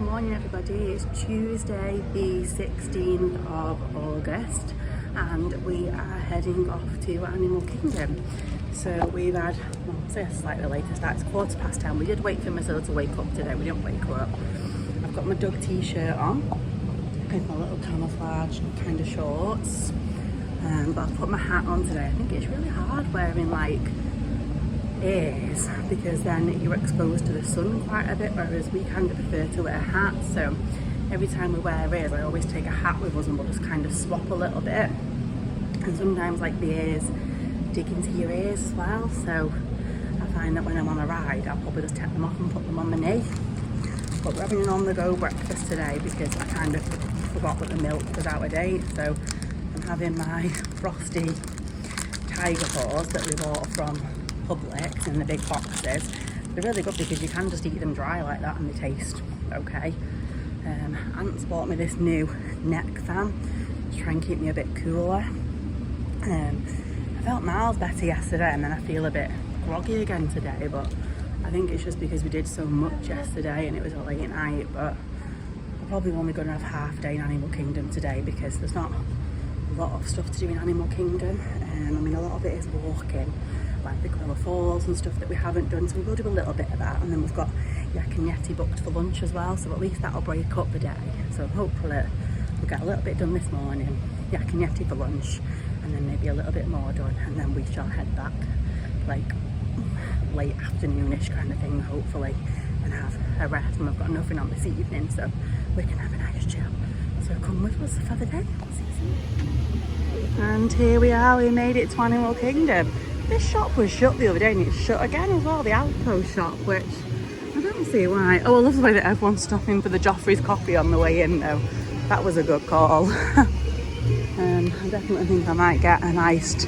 Morning everybody, it's Tuesday the 16th of August and we are heading off to Animal Kingdom. So we've had, well, I'll say a slightly later start, it's 10:15. We did wait for Matilda to wake up today, we didn't wake her up. I've got my dog t-shirt on with my little camouflage kind of shorts, but I've put my hat on today. I think it's really hard wearing like ears because then you're exposed to the sun quite a bit, whereas we kind of prefer to wear hats. So every time we wear ears, I always take a hat with us and we'll just kind of swap a little bit. And sometimes like the ears dig into your ears as well, so I find that when I'm on a ride I'll probably just take them off and put them on my knee. But we're having an on-the-go breakfast today because I kind of forgot that the milk was out of date, so I'm having my frosty tiger paws that we bought from Publix in the big boxes. They're really good because you can just eat them dry like that and they taste okay. Aunt's bought me this new neck fan to try and keep me a bit cooler. I felt miles better yesterday and then I feel a bit groggy again today, but I think it's just because we did so much yesterday and it was a late night. But we're probably only going to have half a day in Animal Kingdom today because there's not a lot of stuff to do in Animal Kingdom. I mean, a lot of it is walking, like the Gorilla Falls and stuff that we haven't done, so we will do a little bit of that. And then we've got YAK Yeti booked for lunch as well, so at least that'll break up the day. So hopefully we'll get a little bit done this morning, YAK Yeti for lunch, and then maybe a little bit more done, and then we shall head back like late afternoonish kind of thing, hopefully, and have a rest. And we've got nothing on this evening, so we can have a nice chill. So come with us for the day. And here we are, we made it to Animal Kingdom. This shop was shut the other day and it's shut again as well, the Outpost shop, which I don't see why. Oh, I love the way that everyone's stopping for the Joffrey's coffee on the way in though. That was a good call. I definitely think I might get an iced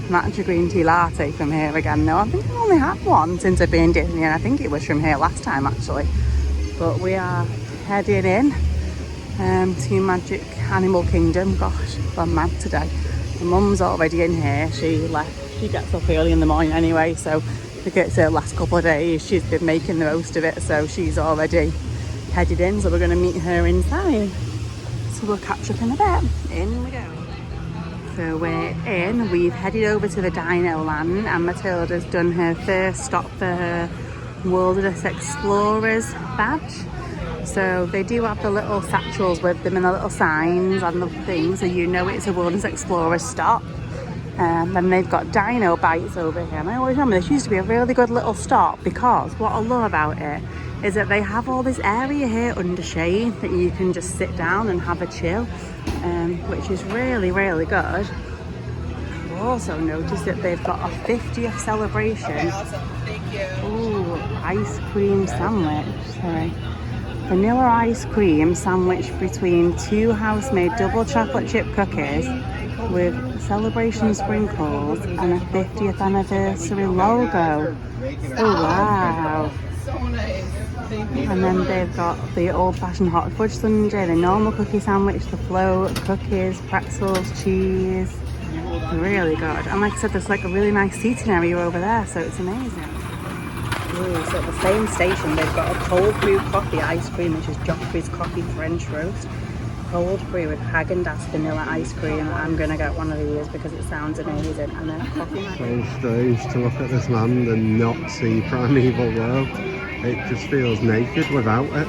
matcha green tea latte from here again though. I think I've only had one since I've been in Disney and I think it was from here last time actually. But we are heading in to Magic Animal Kingdom. Gosh, I'm mad today. My mum's already in here, she left. She gets up early in the morning anyway, so because it's her last couple of days, she's been making the most of it, so she's already headed in, so we're going to meet her inside. So we'll catch up in a bit. In we go. So we're in, we've headed over to the Dino Land and Matilda's done her first stop for her Wilderness Explorers badge. So they do have the little satchels with them and the little signs and the things, so you know it's a Wilderness Explorers stop. Then they've got Dino Bites over here, and I always remember this used to be a really good little stop because what I love about it is that they have all this area here under shade that you can just sit down and have a chill, which is really, really good. I've also noticed that they've got a 50th celebration. Okay, awesome. Thank you. Ooh, ice cream sandwich. Sorry. Vanilla ice cream sandwich between 2 house-made double chocolate chip cookies with celebration sprinkles and a 50th anniversary logo. Oh wow. So nice. Thank you. And then they've got the old-fashioned hot fudge sundae, the normal cookie sandwich, the float, cookies, pretzels, cheese. Really good. And like I said, there's like a really nice seating area over there, so it's amazing. Ooh, so at the same station they've got a cold brew coffee ice cream, which is Joffrey's coffee French roast. Cold brew with Häagen-Dazs vanilla ice cream. I'm gonna get one of these because it sounds amazing. And then a coffee. So strange to look at this land and not see Primeval World. It just feels naked without it.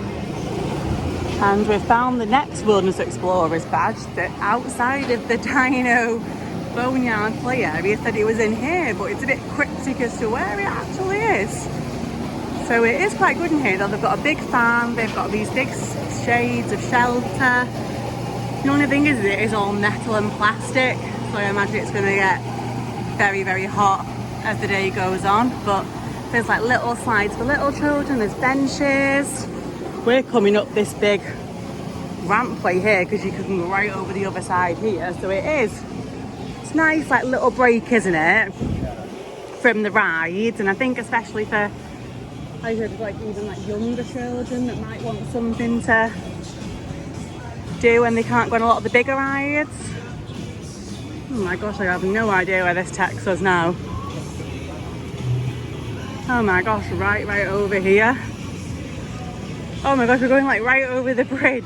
And we've found the next Wilderness Explorers badge that outside of the Dino Boneyard play area said it was in here, but it's a bit cryptic as to where it actually is. So it is quite good in here though. They've got a big fan, they've got these big shades of shelter. The only thing is it is all metal and plastic, so I imagine it's going to get very, very hot as the day goes on. But there's like little slides for little children, there's benches. We're coming up this big rampway here because you can go right over the other side here. So it's nice, like little break, isn't it, from the rides. And I think especially for, I heard like even like younger children that might want something to do when they can't go on a lot of the bigger rides. Oh my gosh, I have no idea where this takes us now. Oh my gosh, right over here. Oh my gosh, we're going like right over the bridge.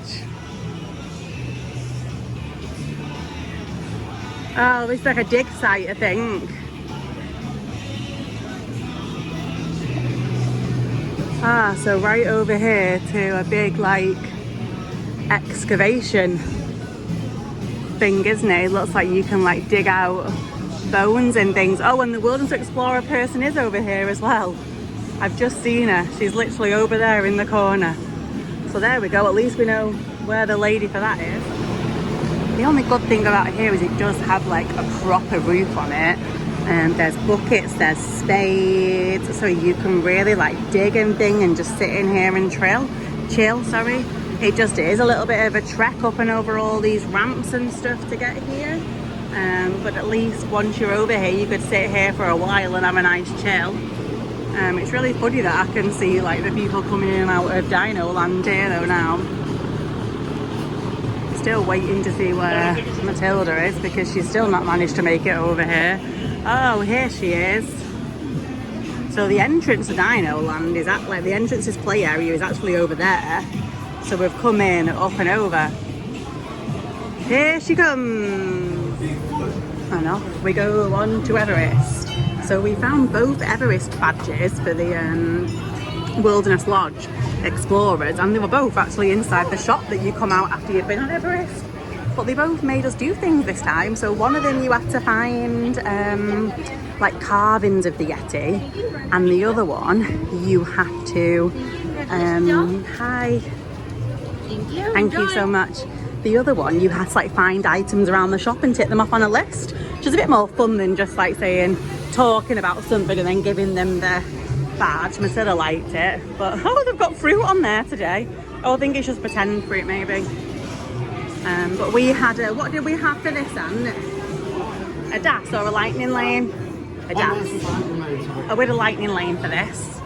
Oh, this is like a dig site, I think. Ah, so right over here to a big like excavation thing, isn't it? It looks like you can like dig out bones and things. Oh, and the wilderness explorer person is over here as well. I've just seen her. She's literally over there in the corner. So there we go. At least we know where the lady for that is. The only good thing about here is it does have like a proper roof on it. There's buckets, there's spades, so you can really like dig and thing and just sit in here and chill, sorry. It just is a little bit of a trek up and over all these ramps and stuff to get here. But at least once you're over here, you could sit here for a while and have a nice chill. It's really funny that I can see like the people coming in and out of Dino Land here though now. Still waiting to see where Matilda is because she's still not managed to make it over here. Oh, here she is. So the entrance to Dino Land is at like the entrance's play area is actually over there. So we've come in up and over. Here she comes. And off we go on to Everest. So we found both Everest badges for the Wilderness Lodge Explorers, and they were both actually inside the shop that you come out after you've been on Everest. But they both made us do things this time. So one of them you had to find like carvings of the Yeti, and the other one you have to hi. Thank you so much. The other one you had to like find items around the shop and tick them off on a list, which is a bit more fun than just like talking about something and then giving them the badge. Matilda liked it, but oh, they've got fruit on there today. Oh, I think it's just pretend fruit maybe. But we had what did we have for this, Anne? A DAS or a lightning lane? A DAS. Oh, we had a lightning lane for this.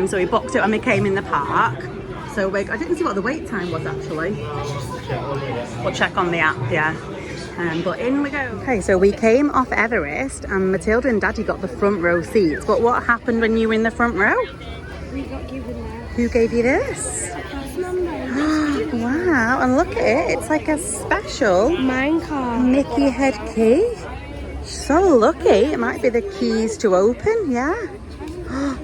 So we booked it when we came in the park. So I didn't see what the wait time was actually. We'll check on the app, yeah. But in we go. Okay, so we came off Everest and Matilda and Daddy got the front row seats. But what happened when you were in the front row? We got given that. Who gave you this? Cast number. Wow, and look at it. It's like a special Mine card. Mickey head key. So lucky. It might be the keys to open, yeah.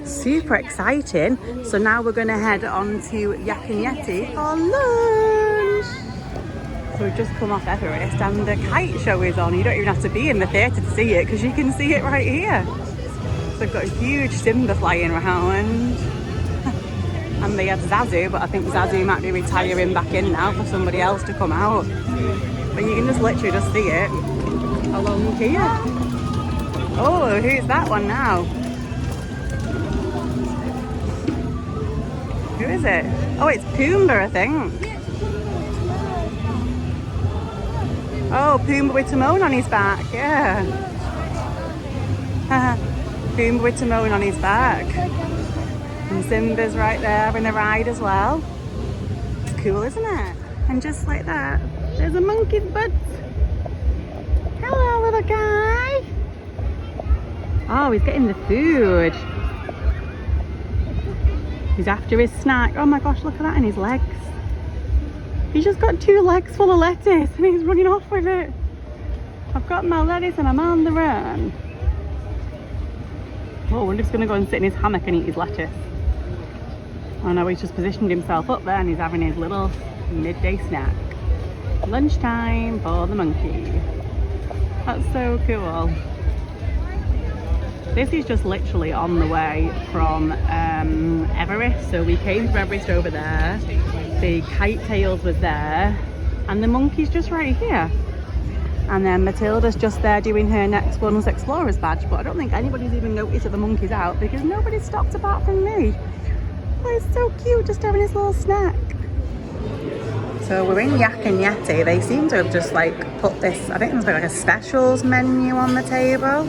Super exciting. So now we're going to head on to YAK Yeti for lunch. So we've just come off Everest and the kite show is on. You don't even have to be in the theatre to see it because you can see it right here. So they've got a huge Simba flying around. And they had Zazu, but I think Zazu might be retiring back in now for somebody else to come out. But you can just literally just see it along here. Oh, who's that one now? Who is it? Oh, it's Pumbaa, I think. Oh, Pumbaa with Timon on his back, yeah. Pumbaa with Timon on his back. And Simba's right there having a ride as well. It's cool, isn't it? And just like that, there's a monkey's butt. Hello, little guy. Oh, he's getting the food. He's after his snack. Oh my gosh, look at that in his legs. He's just got 2 legs full of lettuce and he's running off with it. I've got my lettuce and I'm on the run. Oh, I wonder if he's going to go and sit in his hammock and eat his lettuce. Oh no, he's just positioned himself up there and he's having his little midday snack. Lunchtime for the monkey. That's so cool. This is just literally on the way from Everest. So we came from Everest over there. The kite tails was there. And the monkey's just right here. And then Matilda's just there doing her next Wilderness Explorers badge. But I don't think anybody's even noticed that the monkey's out because nobody stopped apart from me. Oh, it's so cute, just having his little snack. So we're in YAK Yeti. They seem to have just like put this, I think there's like a specials menu on the table.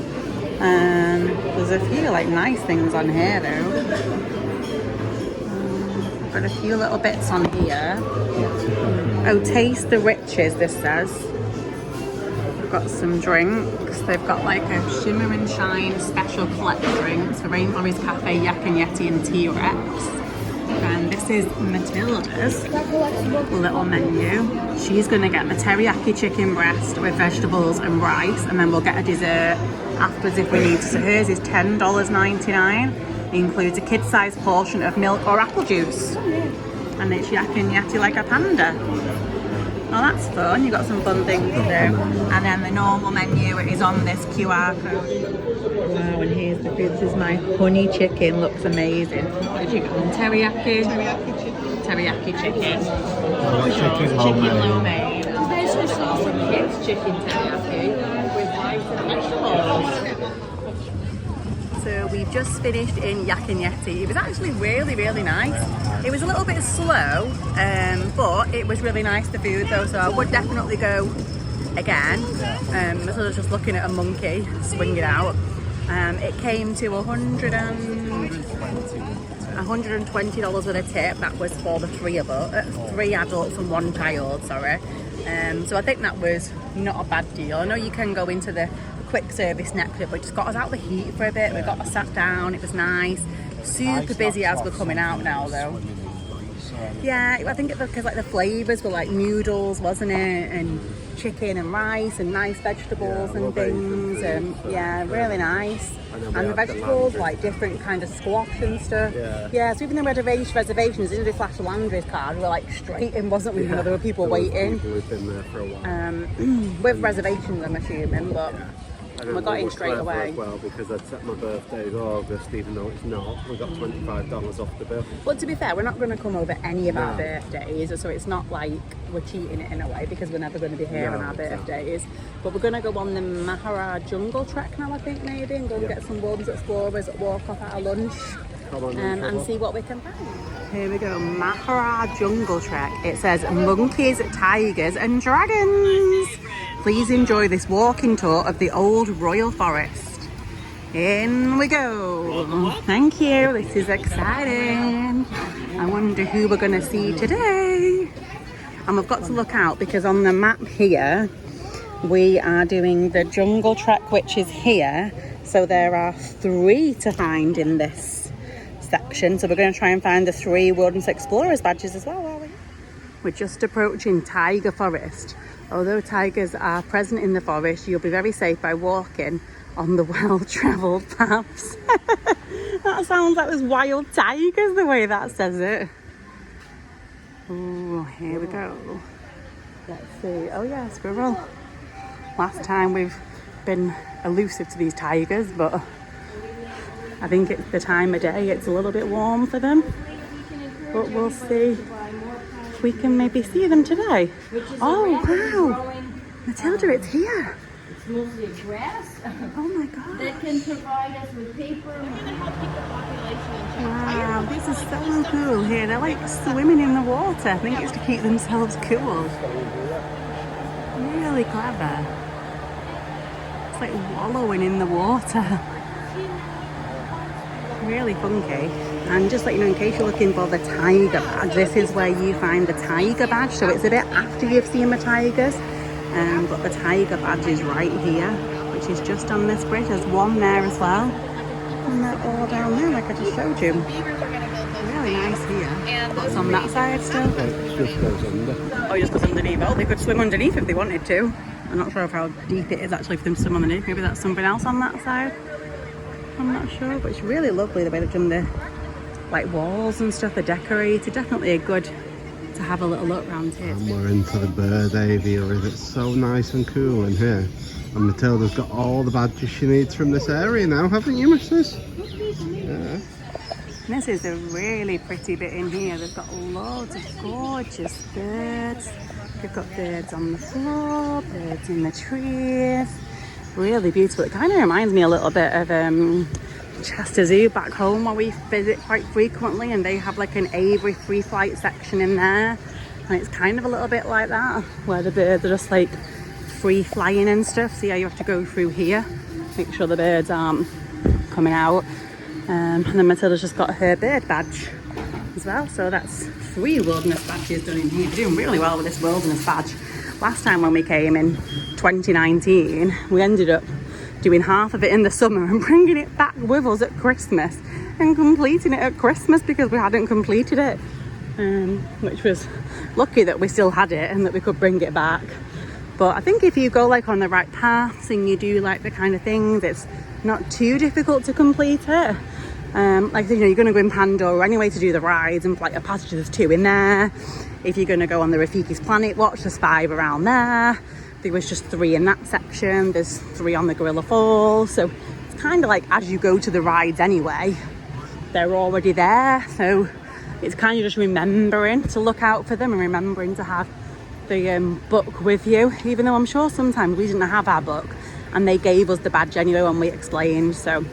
There's a few like nice things on here though. Got a few little bits on here. Oh, taste the riches, this says. We've got some drinks. They've got like a Shimmer and Shine special collect drinks for Rainforest Cafe, YAK Yeti and T-Rex. And this is Matilda's little menu. She's gonna get the teriyaki chicken breast with vegetables and rice, and then we'll get a dessert afterwards if we need to. So hers is $10.99. It includes a kid-sized portion of milk or apple juice. And it's yak and yeti like a panda. Oh, that's fun. You've got some fun things to do. And then the normal menu is on this QR code. Wow, and here's the food. This is my honey chicken. Looks amazing. What did you get? Teriyaki? Teriyaki chicken. Teriyaki chicken. Chicken Chicken lo mein. There's just some kids chicken teriyaki with rice and vegetables. So we've just finished in Yak and Yeti. It was actually really, really nice. It was a little bit slow, but it was really nice, the food though, so I would definitely go again. So I was just looking at a monkey swinging out. It came to $120 with a tip. That was for the three adults and one child, sorry. So I think that was not a bad deal. I know you can go into the quick service next to it, but just got us out the heat for a bit. We got us sat down, it was nice. Super busy as we're coming out now though. Yeah, I think it's because like the flavours were like noodles, wasn't it? And chicken and rice and nice vegetables and things. And yeah, really nice. And the vegetables, like different kind of squash and stuff. Yeah, so even though we had reservations, as soon as we flashed the Landry's card, we were like straight in, wasn't we? You know, there were people waiting. People who've been there for a while. With reservations, I'm assuming, but we got in straight away. As well, because I'd set my birthday as August, even though it's not. We got $25 off the bill. But to be fair, we're not going to come over any of our birthdays, so it's not like we're cheating it in a way, because we're never going to be here on our birthdays. But we're going to go on the Mahara Jungle Trek now, I think, maybe, and go and get some Wilderness Explorers at walk off at our lunch and see what we can find. Here we go, Mahara Jungle Trek. It says monkeys, tigers and dragons. Please enjoy this walking tour of the old royal forest. In we go. Thank you, this is exciting. I wonder who we're going to see today. And we've got to look out because on the map here, we are doing the Jungle Trek, which is here. So there are 3 to find in this section. So we're going to try and find the 3 Wilderness Explorers badges as well, are we? We're just approaching Tiger Forest. Although tigers are present in the forest, you'll be very safe by walking on the well-travelled paths. That sounds like there's wild tigers the way that says it. Oh, here we go. Let's see. Oh yeah, squirrel. Last time we've been elusive to these tigers, but I think it's the time of day. It's a little bit warm for them. But we'll see. We can maybe see them today. Oh wow, Matilda, it's here. It's mostly grass. Oh my god. That can provide us with paper. We're going to help keep the population in check. Wow, this is so cool here. They're like swimming in the water. I think it's to keep themselves cool. Really clever. It's like wallowing in the water. Really funky. And just let you know, in case you're looking for the tiger badge, this is where you find the tiger badge. So it's a bit after you've seen the tigers, but the tiger badge is right here, which is just on this bridge. There's one there as well, and they're all down there like I just showed you. Really nice here. What's on that side still? It just goes under. Oh, it just goes underneath. Oh, they could swim underneath if they wanted to. I'm not sure of how deep it is actually for them to swim underneath. Maybe that's something else on that side. I'm not sure, but it's really lovely the way they've done the like walls and stuff. They're decorated. Definitely a good to have a little look around here. And we're into the bird aviary. It's so nice and cool in here. And Matilda's got all the badges she needs from this area now, haven't you, missus? Yeah. This is a really pretty bit in here. They've got loads of gorgeous birds. They've got birds on the floor, birds in the trees. Really beautiful. It kind of reminds me a little bit of Chester Zoo back home, where we visit quite frequently, and they have like an aviary free flight section in there, and it's kind of a little bit like that, where the birds are just like free flying and stuff. So yeah, you have to go through here, make sure the birds aren't coming out, and then Matilda's just got her bird badge as well. So that's 3 wilderness badges done in here. We're doing really well with this wilderness badge. Last time when we came in 2019, we ended up doing half of it in the summer and bringing it back with us at Christmas and completing it at Christmas because we hadn't completed it which was lucky that we still had it and that we could bring it back. But I think if you go like on the right paths and you do like the kind of things, it's not too difficult to complete it. Like, you know, you're going to go in Pandora anyway to do the rides and Flight of Passage, there's 2 in there. If you're going to go on the Rafiki's Planet Watch, there's 5 around there. There was just 3 in that section. There's 3 on the Gorilla Falls. So it's kind of like as you go to the rides anyway, they're already there. So it's kind of just remembering to look out for them and remembering to have the book with you, even though I'm sure sometimes we didn't have our book and they gave us the badge anyway when we explained, so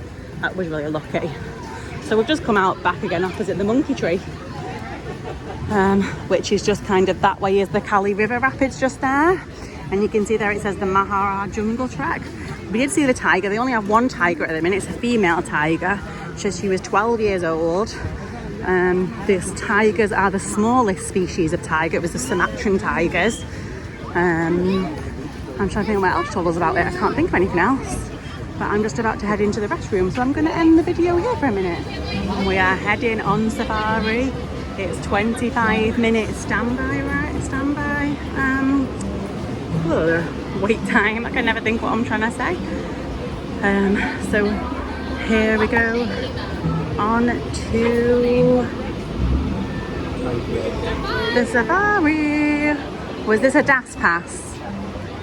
that was really lucky. So we've just come out back again opposite the Monkey Tree, which is just kind of that way is the Kali River Rapids just there, and you can see there it says the Mahara Jungle Trek. We did see the tiger. They only have 1 tiger at the minute. It's a female tiger. She was 12 years old. These tigers are the smallest species of tiger. It was the Sumatran tigers. I'm trying to think what else told us about it. I can't think of anything else. But I'm just about to head into the restroom, so I'm going to end the video here for a minute. We are heading on safari. It's 25 minutes standby, right? Standby. Wait time. I can never think what I'm trying to say. So here we go. On to the safari. Was this a DAS pass?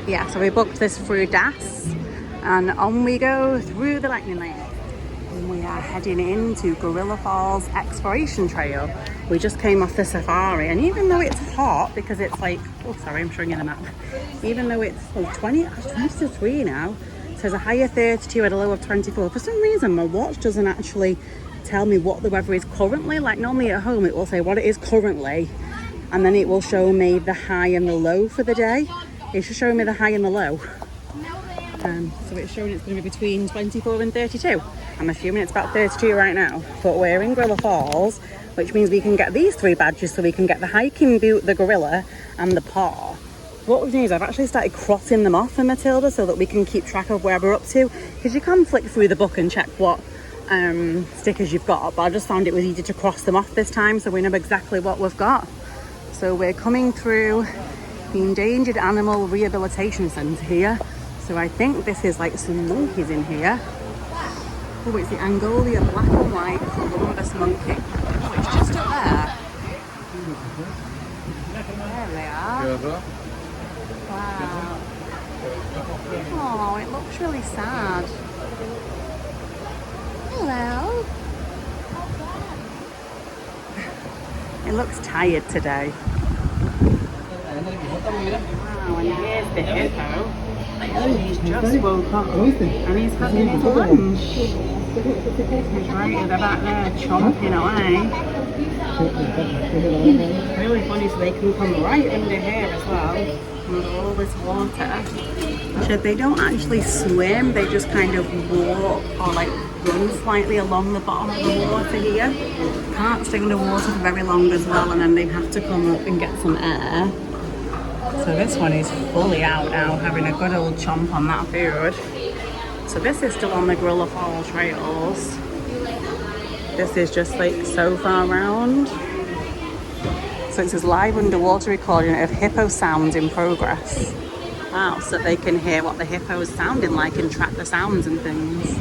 Yeah, so we booked this through DAS and on we go through the lightning lane. And we are heading into Gorilla Falls Exploration Trail. We just came off the safari, and even though it's hot because it's like, oh sorry, I'm showing you the map. Even though it's 23 now, it says a high of 32 at a low of 24. For some reason my watch doesn't actually tell me what the weather is currently. Like normally at home it will say what it is currently, and then it will show me the high and the low for the day. It's just showing me the high and the low. So it's showing it's going to be between 24 and 32. I'm assuming it's about 32 right now, but we're in Gorilla Falls, which means we can get these 3 badges. So we can get the hiking boot, the gorilla and the paw. What we've done is I've actually started crossing them off for Matilda so that we can keep track of where we're up to, because you can flick through the book and check what stickers you've got, but I just found it was easy to cross them off this time so we know exactly what we've got. So we're coming through the Endangered Animal Rehabilitation Centre here. So I think this is like some monkeys in here. Oh, it's the Angolia black and white Columbus monkey. Oh, it's just up there. There they are. Wow. Oh, it looks really sad. Hello. It looks tired today. Wow, and here's the hippo. And he's just woke up and he's having his lunch. He's right at the back there chomping away. Really funny, so they can come right under here as well. Under all this water. So they don't actually swim, they just kind of walk or like run slightly along the bottom of the water here. Can't stay underwater for very long as well, and then they have to come up and get some air. So this one is fully out now, having a good old chomp on that food. So this is still on the Gorilla Falls trails. This is just like so far round. So it says live underwater recording of hippo sounds in progress. Wow, so they can hear what the hippo is sounding like and track the sounds and things.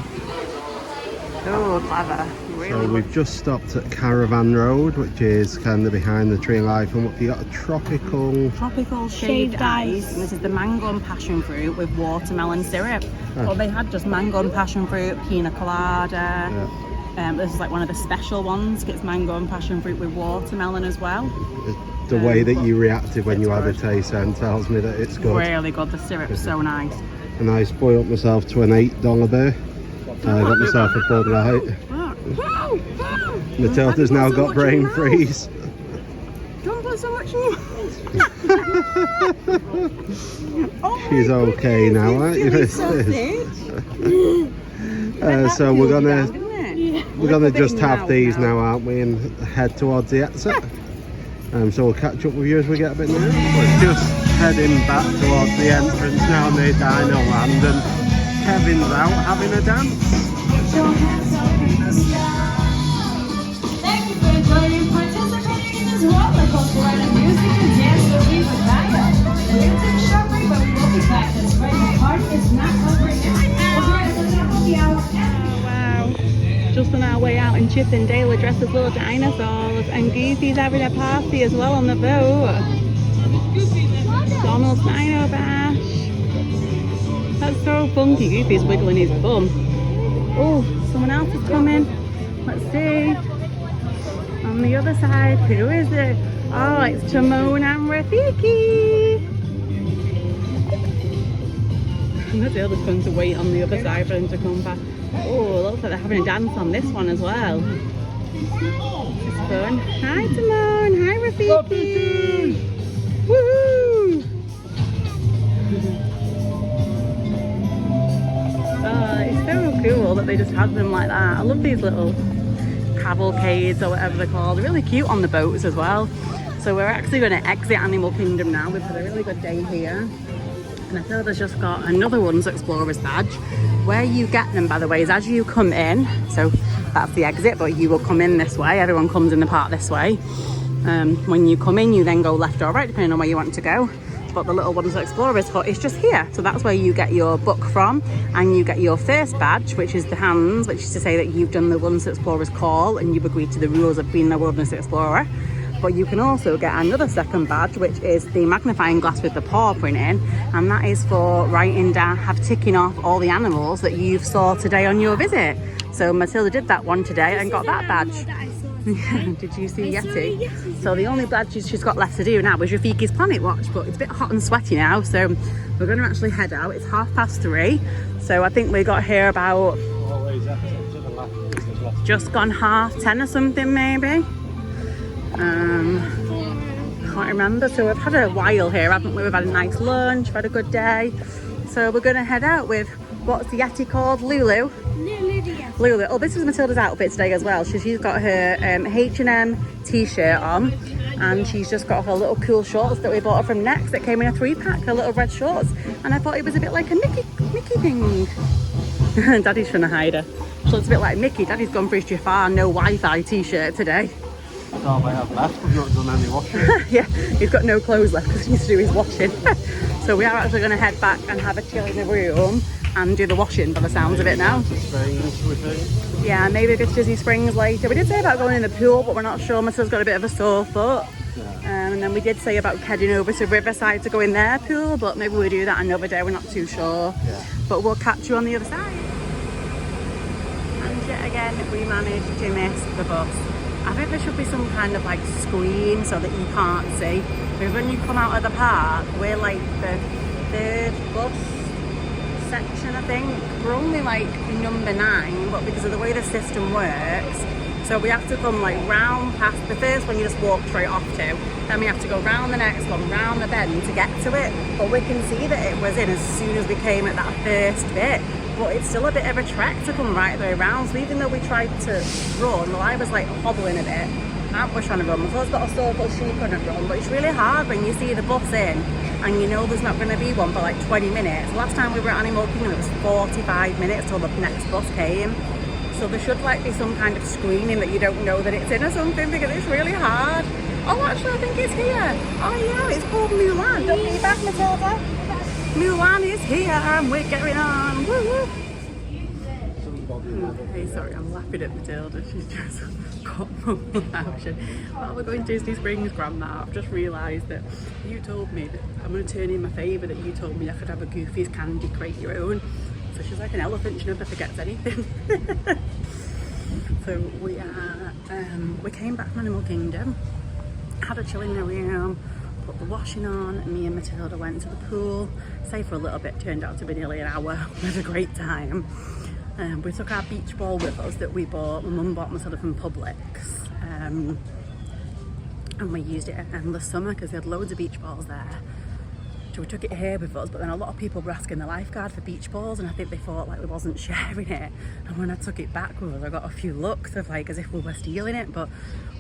Oh, clever. Really. So we've just stopped at Caravan Road, which is kind of behind the tree life, and what you got, a tropical shaved ice. And this is the mango and passion fruit with watermelon syrup. Well, they had just mango and passion fruit, pina colada. Yeah. This is like one of the special ones. It's mango and passion fruit with watermelon as well. The way that you reacted when you had a taste then tells me that it's good. Really good. The syrup's so nice. And I spoiled myself to an $8 beer. I got myself a Bud Light. Matilda's now got brain freeze. Don't put so much in your She's okay now, aren't you? So we're gonna just have these now, aren't we, and head towards the exit. So we'll catch up with you as we get a bit nearer. We're just heading back towards the entrance now near Dino Land, and Kevin's out having a dance. Thank you for joining, participating in the Delicious roller coaster ride of music and dance with me with Naya. We'll take a short break, but we will be back. That's right, the party is not over yet. We'll be right back happy hour. Oh wow. Just on our way out in Chippendale, we're dressed as little dinosaurs, and Goofy's having a party as well on the boat. Donald's Dino Bash. That's so funky. Goofy's wiggling his bum. Oh, someone else is coming. Let's see. On the other side, who is it? Oh, it's Timon and Rafiki. Matilda's going to wait on the other side for them to come back. Oh, looks like they're having a dance on this one as well. It's fun. Hi Timon, hi Rafiki. Woohoo! Oh, it's so cool that they just have them like that. I love these little cavalcades or whatever they're called. They're really cute on the boats as well. So we're actually going to exit Animal Kingdom now. We've had a really good day here. And Matilda's just got another Wonders Explorers badge. Where you get them, by the way, is as you come in. So that's the exit, but you will come in this way. Everyone comes in the park this way. When you come in, you then go left or right, depending on where you want to go. But the little Wonders Explorers hut is just here. So that's where you get your book from, and you get your first badge, which is the hands, which is to say that you've done the Wonders Explorers call and you've agreed to the rules of being a Wilderness Explorer. But you can also get another second badge, which is the magnifying glass with the paw print in, and that is for writing down, ticking off all the animals that you've saw today on your visit. So Matilda did that one today and got that badge. Did you see Yeti? So the only badge she's got left to do now is Rafiki's Planet Watch, but it's a bit hot and sweaty now, so we're going to actually head out. It's 3:30, so I think we got here about just gone 10:30 or something maybe. Can't remember. So we've had a while here, haven't we? We've had a nice lunch, we've had a good day. So we're going to head out with, what's the Yeti called? Lulu? Lulu. Oh, this is Matilda's outfit today as well. She's got her H&M t-shirt on, and she's just got her little cool shorts that we bought her from Next that came in a 3-pack, her little red shorts. And I thought it was a bit like a Mickey thing. Daddy's trying to hide her. So it's a bit like Mickey. Daddy's gone for his Jafar no Wi-Fi t-shirt today. That's all I have left. We've not done any washing. Yeah, he's got no clothes left because he needs to do his washing. So we are actually going to head back and have a chill in the room and do the washing by the sounds of it now. Yeah, maybe go to Disney Springs later. We did say about going in the pool, but we're not sure. Matilda's got a bit of a sore foot. Yeah. And then we did say about heading over to Riverside to go in their pool, but maybe we'll do that another day. We're not too sure. Yeah. But we'll catch you on the other side. And yet again, we managed to miss the bus. I think there should be some kind of like screen so that you can't see. Because when you come out of the park, we're like the 3rd bus section, I think. We're only like number 9, but because of the way the system works, so we have to come like round past the first one you just walk straight off to. Then we have to go round the next one, round the bend to get to it. But we can see that it was in as soon as we came at that first bit. But it's still a bit of a trek to come right the way around. So even though we tried to run, well, I was like hobbling a bit. Aunt was trying to run. Matilda's got a sore foot, she couldn't run. But it's really hard when you see the bus in and you know there's not going to be one for like 20 minutes. Last time we were at Animal Kingdom, it was 45 minutes till the next bus came. So there should like be some kind of screening that you don't know that it's in or something, because it's really hard. Oh, actually, I think it's here. Oh yeah, it's called Mulan. Don't be back, Matilda. Mulan is here and we're going on. Woo woo. Hey, sorry, I'm laughing at Matilda. She's just got mumble action. While we're going to Disney Springs, Grandma, I've just realised that you told me that I'm going to turn in my favour that you told me I could have a Goofy's candy, create your own. So she's like an elephant, she never forgets anything. So we came back from Animal Kingdom, had a chill in the room, put the washing on, and me and Matilda went to the pool, stayed for a little bit, turned out to be nearly an hour. We had a great time. We took our beach ball with us that we bought, my mum bought Matilda from Publix, and we used it in the summer because they had loads of beach balls there. So we took it here with us, but then a lot of people were asking the lifeguard for beach balls, and I think they thought like we wasn't sharing it. And when I took it back with us, I got a few looks of like as if we were stealing it, but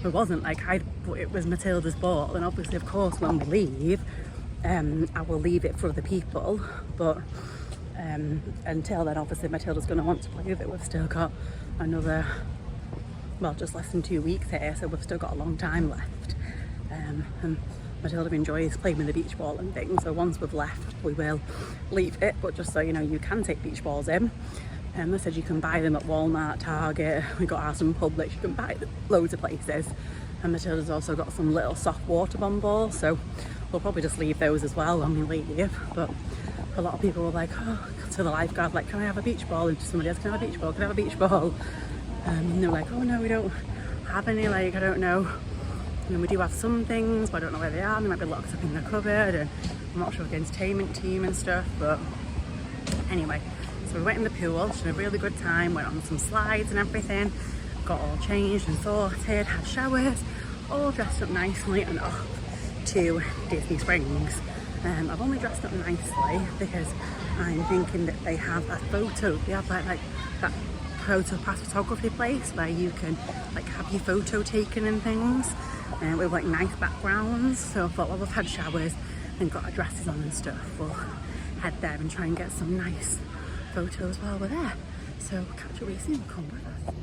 we wasn't. Like it was Matilda's ball, and obviously, of course, when we leave, I will leave it for other people. But until then, obviously, Matilda's going to want to play with it. We've still got another, well, just less than 2 weeks here, so we've still got a long time left. And Matilda enjoys playing with the beach ball and things, so once we've left we will leave it, but just so you know, you can take beach balls in. And they said you can buy them at Walmart, Target, we got ours from Publix, you can buy them loads of places. And Matilda's also got some little soft water bomb balls, so we'll probably just leave those as well when we leave. But a lot of people were like, oh, to the lifeguard, like, can I have a beach ball? And to somebody else, can I have a beach ball? Can I have a beach ball? And they're like, oh no, we don't have any, like, I don't know. And we do have some things, but I don't know where they are. They might be locked up in the cupboard, and I'm not sure of the entertainment team and stuff. But anyway, so we went in the pool, had a really good time, went on some slides and everything, got all changed and sorted, had showers, all dressed up nicely and off to Disney Springs. I've only dressed up nicely because I'm thinking that they have a photo, they have like that photo pass photography place where you can like have your photo taken and things, with like nice backgrounds. So I thought, well, we've had showers and got our dresses on and stuff, we'll head there and try and get some nice photos while we're there. So catch up with you soon, come with us.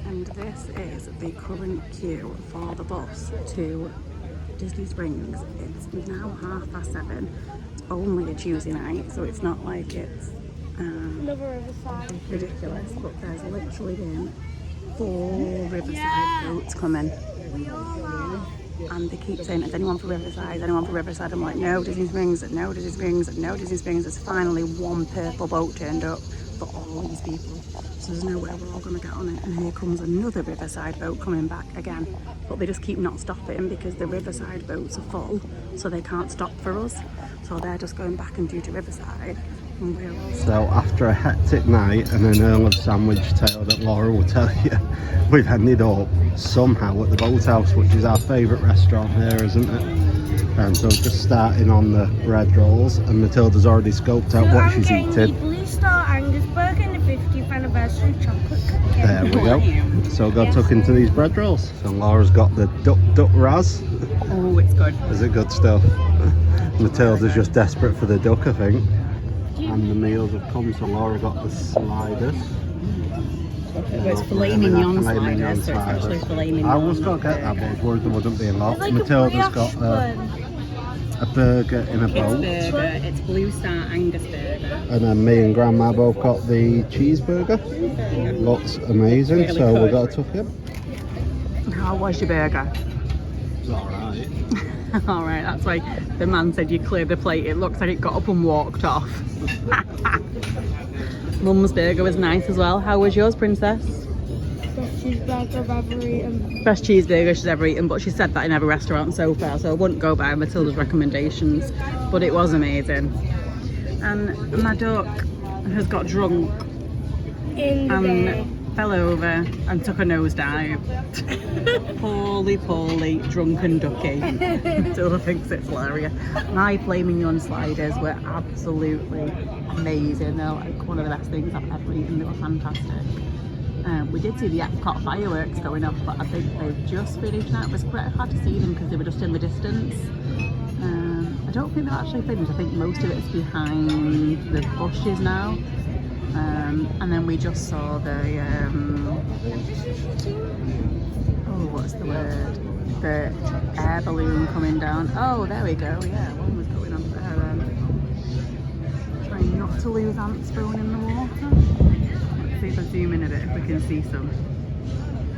And this is the current queue for the bus to Disney Springs. It's now 7:30. It's only a Tuesday night, so it's not like it's ridiculous, but there's literally been 4 Riverside boats coming. And they keep saying, is anyone for Riverside? Is anyone for Riverside? I'm like, no, Disney Springs, no, Disney Springs, no, Disney Springs. There's finally one purple boat turned up for all these people. So there's no way we're all going to get on it. And here comes another Riverside boat coming back again. But they just keep not stopping because the Riverside boats are full, so they can't stop for us. So they're just going back and due to Riverside. And we're all So after a hectic night and an Earl of Sandwich tale that Laura will tell you, we've ended up somehow at the Boathouse, which is our favourite restaurant here, isn't it? So just starting on the bread rolls, and Matilda's already scoped out what she's eating. The Blue Star Angus Burger and the 50th anniversary chocolate cookie. There we go. So got tuck into these bread rolls. So Laura's got the duck raz. oh, it's good. Is it good stuff? Matilda's just desperate for the duck, I think. And the meals have come, so Laura got the sliders. It's filet mignon sliders, so it's actually filet mignon. I was going to get that, but I was worried there wouldn't be a lot. Like Matilda's got a burger in a bowl. It's burger, it's Blue Star Angus burger. And then me and Grandma both got the cheeseburger. Looks amazing, Really so good. we've got to tuck in. How was your burger? It's alright. Alright, that's why the man said you cleared the plate. It looks like it got up and walked off. Mum's burger was nice as well. How was yours, Princess? Best cheeseburger I've ever eaten. Best cheeseburger she's ever eaten, but she said that in every restaurant so far, so I wouldn't go by Matilda's recommendations, but it was amazing. And my duck has got drunk In the day. and fell over and took a nosedive. Poorly drunken ducky. Matilda thinks it's hilarious. My flaming mignon sliders were absolutely amazing. They're like one of the best things I've ever eaten. They were fantastic. We did see the Epcot fireworks going up, but I think they've just finished now. It was quite hard to see them because they were just in the distance. I don't think they're actually finished. I think most of it's behind the bushes now. And then we just saw the what's the word? The air balloon coming down. Oh, there we go. Yeah, one was going on there then. Trying not to lose ant spawn in the water. Let's see if I zoom in a bit if we can see some.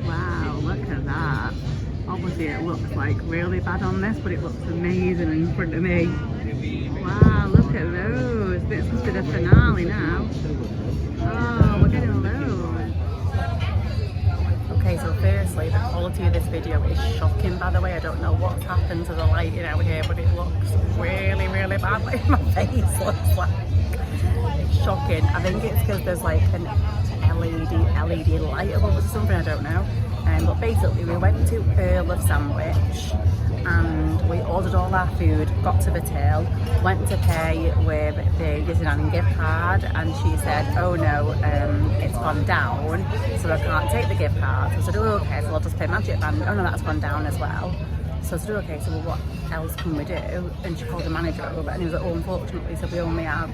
Wow, look at that. Obviously it looks like really bad on this, but it looks amazing in front of me. Wow, look at those. This must be the finale now. Oh, look at all those. Okay, so firstly, the quality of this video is shocking, by the way. I don't know what's happened to the lighting out here, but it looks really bad. Like my face looks like it's shocking. I think it's because there's like an LED light above us or something, I don't know. But basically we went to Earl of Sandwich and we ordered all our food, got to the till, went to pay with the Disneyland gift card, and she said, oh no, it's gone down, so I can't take the gift card. So I said, oh okay, so I'll just pay Magic Band. Oh no, that's gone down as well. So I said, okay, so well, what else can we do? And she called the manager over and he was like, oh, unfortunately, so we only have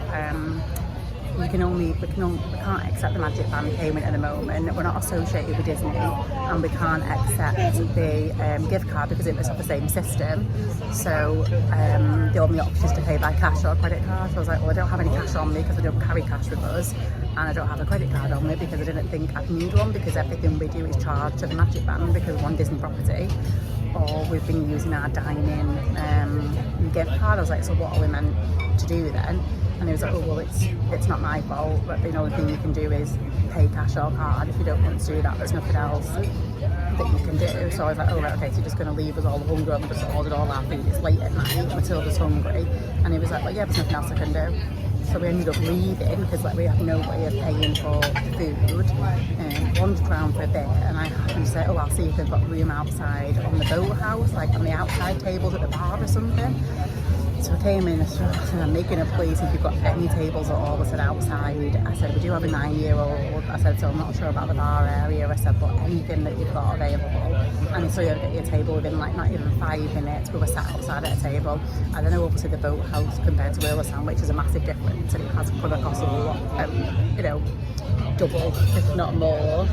we can't accept the Magic Band payment at the moment. We're not associated with Disney, and we can't accept the gift card because it was off the same system. So the only option is to pay by cash or credit card. So I was like, well, I don't have any cash on me because I don't carry cash with us, and I don't have a credit card on me because I didn't think I'd need one, because everything we do is charged to the Magic Band because we're on Disney property, or we've been using our dining gift card. I was like, so what are we meant to do then? And he was like, oh well, it's not my fault, but the only thing you can do is pay cash or card. If you don't want to do that, there's nothing else that you can do. So I was like, oh right, okay, so you're just going to leave us all hungry and just ordered all our food. It's late at night, Matilda's hungry. And he was like, well yeah, there's nothing else I can do. So we ended up leaving because like we had no way of paying for food. Wandered around for a bit, and I happened to say, oh, I'll see if they've got room outside on the Boathouse, like on the outside tables at the bar or something. So I came in, I said, I'm making a place if you've got any tables at all. I said, outside. I said, we do have a 9-year-old. I said, so I'm not sure about the bar area. I said, but anything that you've got available. And so you'll get your table within like not even 5 minutes. We were sat outside at a table. And then obviously the Boathouse compared to Wheel of Sandwich is a massive difference, and it has gonna cost a lot, double, if not more.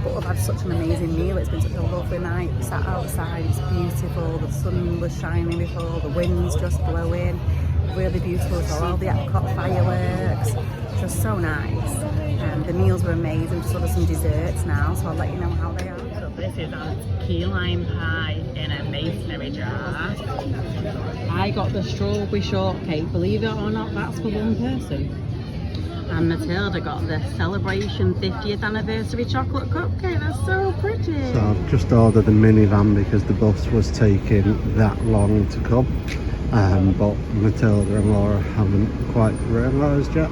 But we've had such an amazing meal. It's been such a lovely night. We sat outside, it's beautiful. The sun was shining before, the wind's just blowing. Really beautiful as well. All the Epcot fireworks, just so nice. The meals were amazing. Just ordered some desserts now, so I'll let you know how they are. So this is our key lime pie in a masonry jar. I got the strawberry shortcake. Believe it or not, that's for one person. And Matilda got the Celebration 50th Anniversary Chocolate Cupcake. That's so pretty. So I've just ordered a minivan because the bus was taking that long to come. But Matilda and Laura haven't quite realised yet.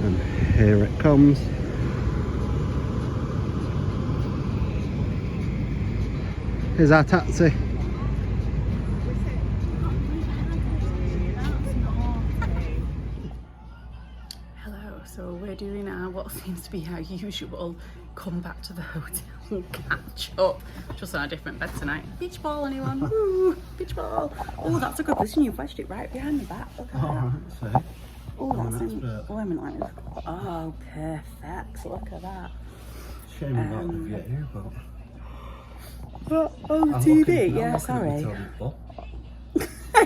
And here it comes. Here's our taxi. So we're doing our, what seems to be our usual, come back to the hotel and catch up. Just on a different bed tonight. Beach ball, anyone? Woo, beach ball. Oh, that's a good position. You've wedged it right behind the back. Look at that. Oh, that's in, oh, I mean, like, oh, perfect. Look at that. Shame about the view, but on TV, yeah, sorry.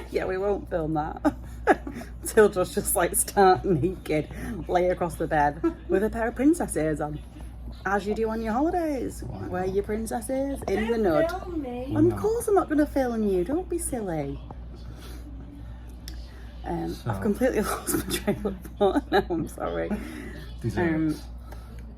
Yeah, we won't film that. Tilda's just like start naked, lay across the bed with a pair of princess ears on, as you do on your holidays. Wear your princess ears in the nud. Of course I'm not going to film you, don't be silly. I've completely lost my train of thought now, I'm sorry.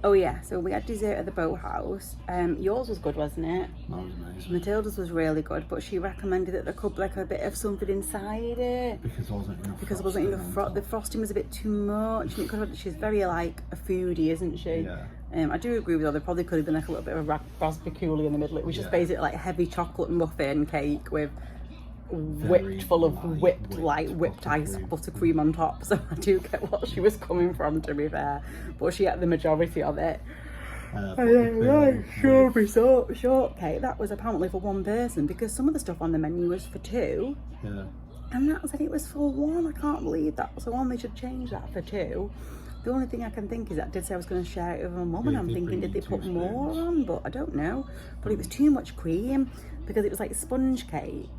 Oh yeah, so we had dessert at the Boathouse. Yours was good, wasn't it? That was amazing. Matilda's was really good, but she recommended that there could be like a bit of something inside it. Because there wasn't enough. Because there wasn't enough the frosting was a bit too much. And it could have, she's very like a foodie, isn't she? Yeah. I do agree with her. There probably could have been like a little bit of raspberry coulis in the middle. It was just basically like heavy chocolate muffin cake with whipped ice buttercream on top. So I do get what she was coming from, to be fair, but she ate the majority of it. Strawberry shortcake, that was apparently for one person, because some of the stuff on the menu was for two. And that said it was for one. I can't believe that. So one, they should change that for two. The only thing I can think is that I did say I was going to share it with my mum, and I'm thinking, did they put more on? But I don't know. But it was too much cream, because it was like sponge cake,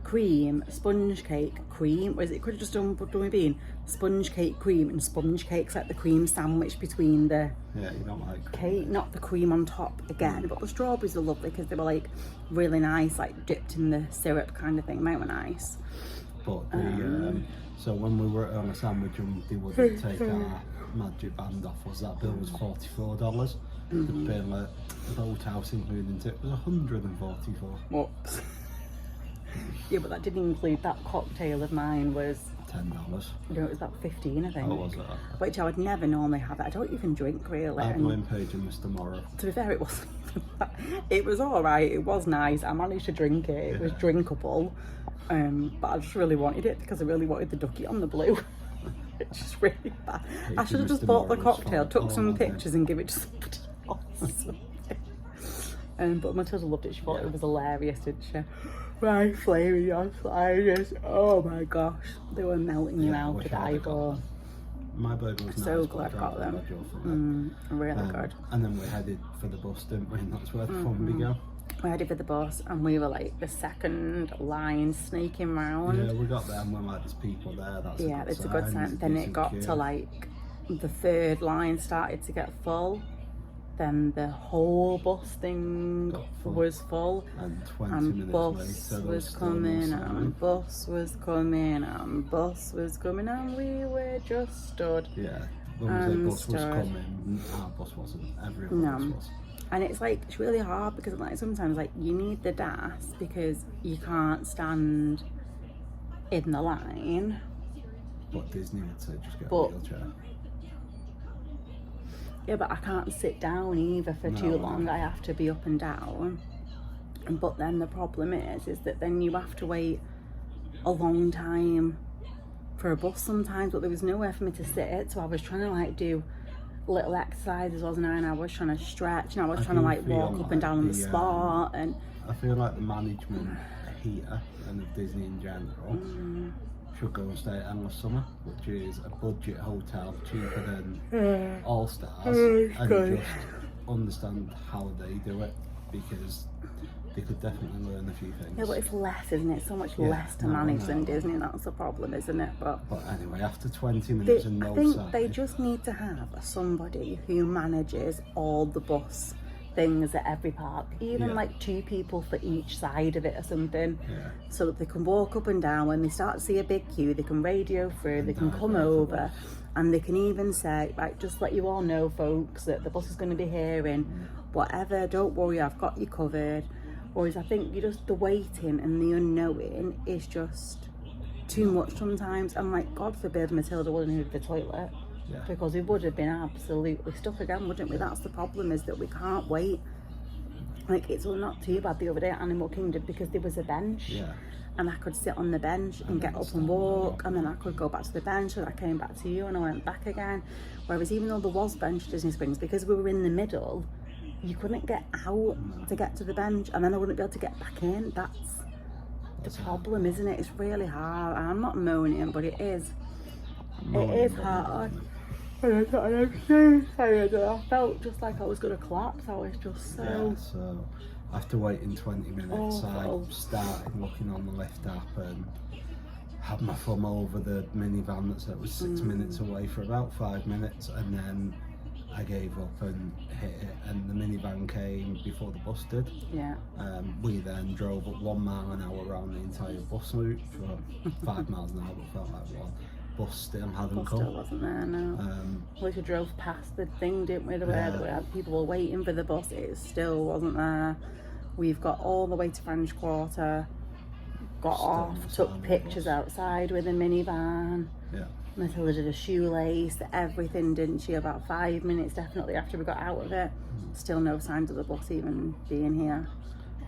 cream, sponge cake, cream. Whereas it could have just done being sponge cake, cream, and sponge cake's like the cream sandwich between the you don't like cake, not the cream on top again. But the strawberries were lovely because they were like really nice, like dipped in the syrup kind of thing. They were nice. But the so when we were on a sandwich and they wouldn't take our Magic Band off, was that bill was $44. The bill at the Boathouse including it was $144. Whoops. Yeah, but that didn't include that cocktail of mine was $10. No, it was about 15, I think. Oh, was it? Which I would never normally have it. I don't even drink really. I blame Paige and Mr. Morrow. To be fair, it wasn't even that. It was alright, it was nice. I managed to drink it. It was drinkable. But I just really wanted it because I really wanted the ducky on the blue. It's just really bad. I should have just bought the cocktail, took some pictures and give it to somebody else. But Matilda loved it. She thought it was hilarious, didn't she? My flaming on sliders, oh my gosh, they were melting you I out wish to I die had got for. them. My burger was So nice, glad but I got I them. them. Really good. And then we headed for the bus, didn't we? And that's where the fun began. We headed for the bus and we were like the second line sneaking round. Yeah, we got there and we're like, there's people there. That's Yeah, a good it's a good sign. sign. Then it got to like the third line started to get full. Then the whole bus thing was full. And 20 and minutes bus later, there was still coming, no and sign. bus was coming, and bus was coming, and we were just stood. Yeah, when we say bus was stood. coming, our bus wasn't. Everyone was. And it's like, it's really hard because like sometimes like you need the DAS because you can't stand in the line. But Disney would say just get a But- wheelchair. Yeah, but I can't sit down either for too long. I have to be up and down. But then the problem is that then you have to wait a long time for a bus sometimes, but there was nowhere for me to sit, so I was trying to like do little exercises, wasn't I? And I was trying to stretch, and I was trying to like walk up and down on the spot. And I feel like the management here and of Disney in general should go and stay at Endless Summer, which is a budget hotel cheaper than All Stars, and just understand how they do it, because they could definitely learn a few things. yeah, but it's less, isn't it? So much less to manage than Disney, and that's the problem, isn't it? But anyway, after 20 minutes and no I think sign, they just need to have somebody who manages all the bus things at every park, even like 2 people for each side of it or something, so that they can walk up and down. When they start to see a big queue, they can radio through, they can come over, and they can even say, right, just let you all know folks that the bus is going to be here and whatever, don't worry, I've got you covered. Whereas I think you just, the waiting and the unknowing is just too much sometimes. And like, God forbid Matilda wouldn't use the toilet, because we would have been absolutely stuck again, wouldn't we? That's the problem, is that we can't wait. Like, it's not too bad the other day at Animal Kingdom because there was a bench, and I could sit on the bench and get up and walk, and then I could go back to the bench, and I came back to you and I went back again. Whereas even though there was bench at Disney Springs, because we were in the middle, you couldn't get out to get to the bench, and then I wouldn't be able to get back in. That's the problem, isn't it? It's really hard. I'm not moaning, but it is hard. And I'm so tired. I felt just like I was going to collapse. I was just so... so after waiting 20 minutes, awful. I started looking on the lift app and had my thumb over the minivan that said it was 6 minutes away for about 5 minutes, and then I gave up and hit it, and the minivan came before the bus did. We then drove at 1 mile an hour around the entire bus route for 5 miles an hour, but felt like one. Bus still hadn't come. Still wasn't there, no. We drove past the thing, didn't we? The way that we had people were waiting for the bus, it still wasn't there. We've got all the way to French Quarter, got Still off, took pictures outside with a minivan. Matilda did a shoelace, everything, didn't she? About 5 minutes definitely after we got out of it. Still no signs of the bus even being here.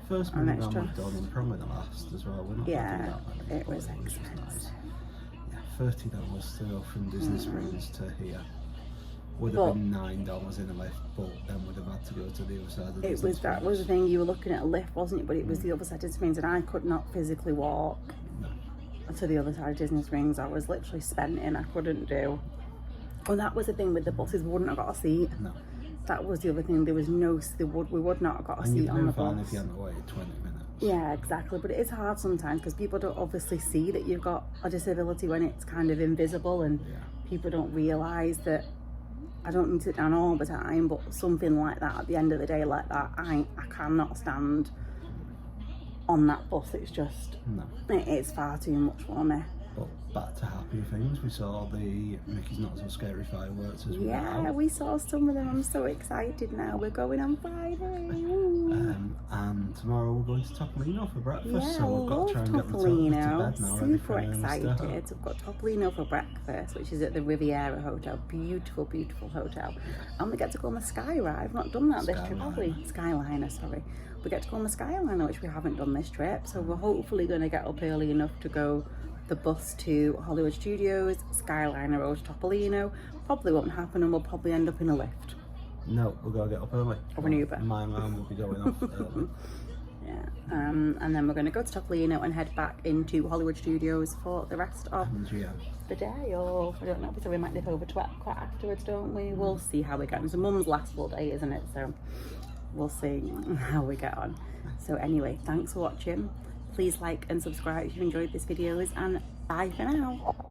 First minivan we've done, and probably the last as well. We're not it was expensive. $30 to go from Disney Springs to here. Would have been $9 in a lift, but then would have had to go to the other side of Disney Springs. That was the thing, you were looking at a lift, wasn't it? But it was the other side of Disney Springs, and I could not physically walk to the other side of Disney Springs. I was literally spent I couldn't do. And that was the thing with the buses, we wouldn't have got a seat. No. That was the other thing, there was no, we would not have got a seat on the bus. If you hadn't waited 20 minutes. Yeah, exactly. But it is hard sometimes because people don't obviously see that you've got a disability when it's kind of invisible, and people don't realise that. I don't need to sit down all the time, but something like that at the end of the day, like that, I cannot stand on that bus. It's just, it is far too much for me. But back to happier things, we saw the Mickey's Not So Scary fireworks as well. We saw some of them. I'm so excited now. We're going on Friday. And tomorrow we're going to Topolino for breakfast, so we've got to try and get Topolino. Matilda to bed now. Super excited. We've got Topolino for breakfast, which is at the Riviera Hotel. Beautiful, beautiful hotel. And we get to go on the Sky Ride. I've not done that this trip, have we? Skyliner, sorry. We get to go on the Skyliner, which we haven't done this trip. So we're hopefully going to get up early enough to go the bus to Hollywood Studios, Skyliner Road to Topolino. Probably won't happen, and we'll probably end up in a lift. No, we're going to get up early. Or an Uber. My alarm will be going off early. and then we're going to go to Topolino and head back into Hollywood Studios for the rest of the day, or I don't know, so we might nip over to Epcot afterwards, don't we? We'll see how we get on. So Mum's last full day, isn't it? So we'll see how we get on. So anyway, thanks for watching. Please like and subscribe if you enjoyed this videos, and bye for now.